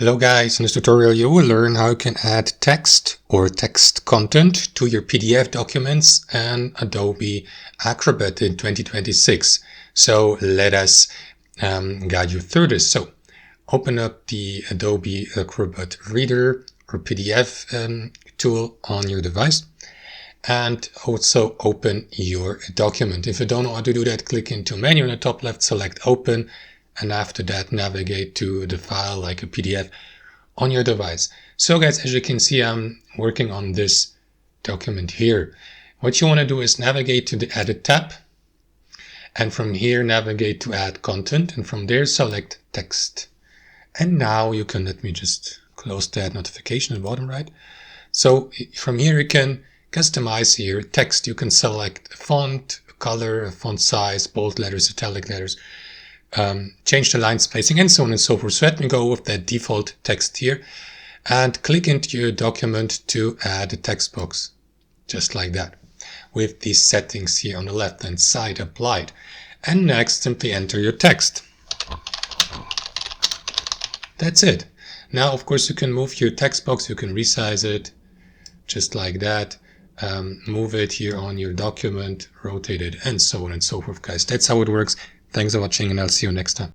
Hello guys, in this tutorial you will learn how you can add text or text content to your PDF documents and Adobe Acrobat in 2026. So let us guide you through this. So open up the Adobe Acrobat Reader or PDF tool on your device and also open your document. If you don't know how to do that, click into menu in the top left, select open, and after that navigate to the file like a PDF on your device. So guys, as you can see, I'm working on this document here. What you want to do is navigate to the edit tab, and from here navigate to add content, and from there select text. And now you can, let me just close that notification at the bottom right. So from here you can customize here text. You can select a font, a color, a font size, bold letters, italic letters, change the line spacing, and so on and so forth. So let me go with that default text here and click into your document to add a text box, just like that, with these settings here on the left hand side applied. And next, simply enter your text. That's it. Now, of course, you can move your text box, you can resize it, just like that. Move it here on your document, rotate it, and so on and so forth, guys. That's how it works. Thanks for watching, and I'll see you next time.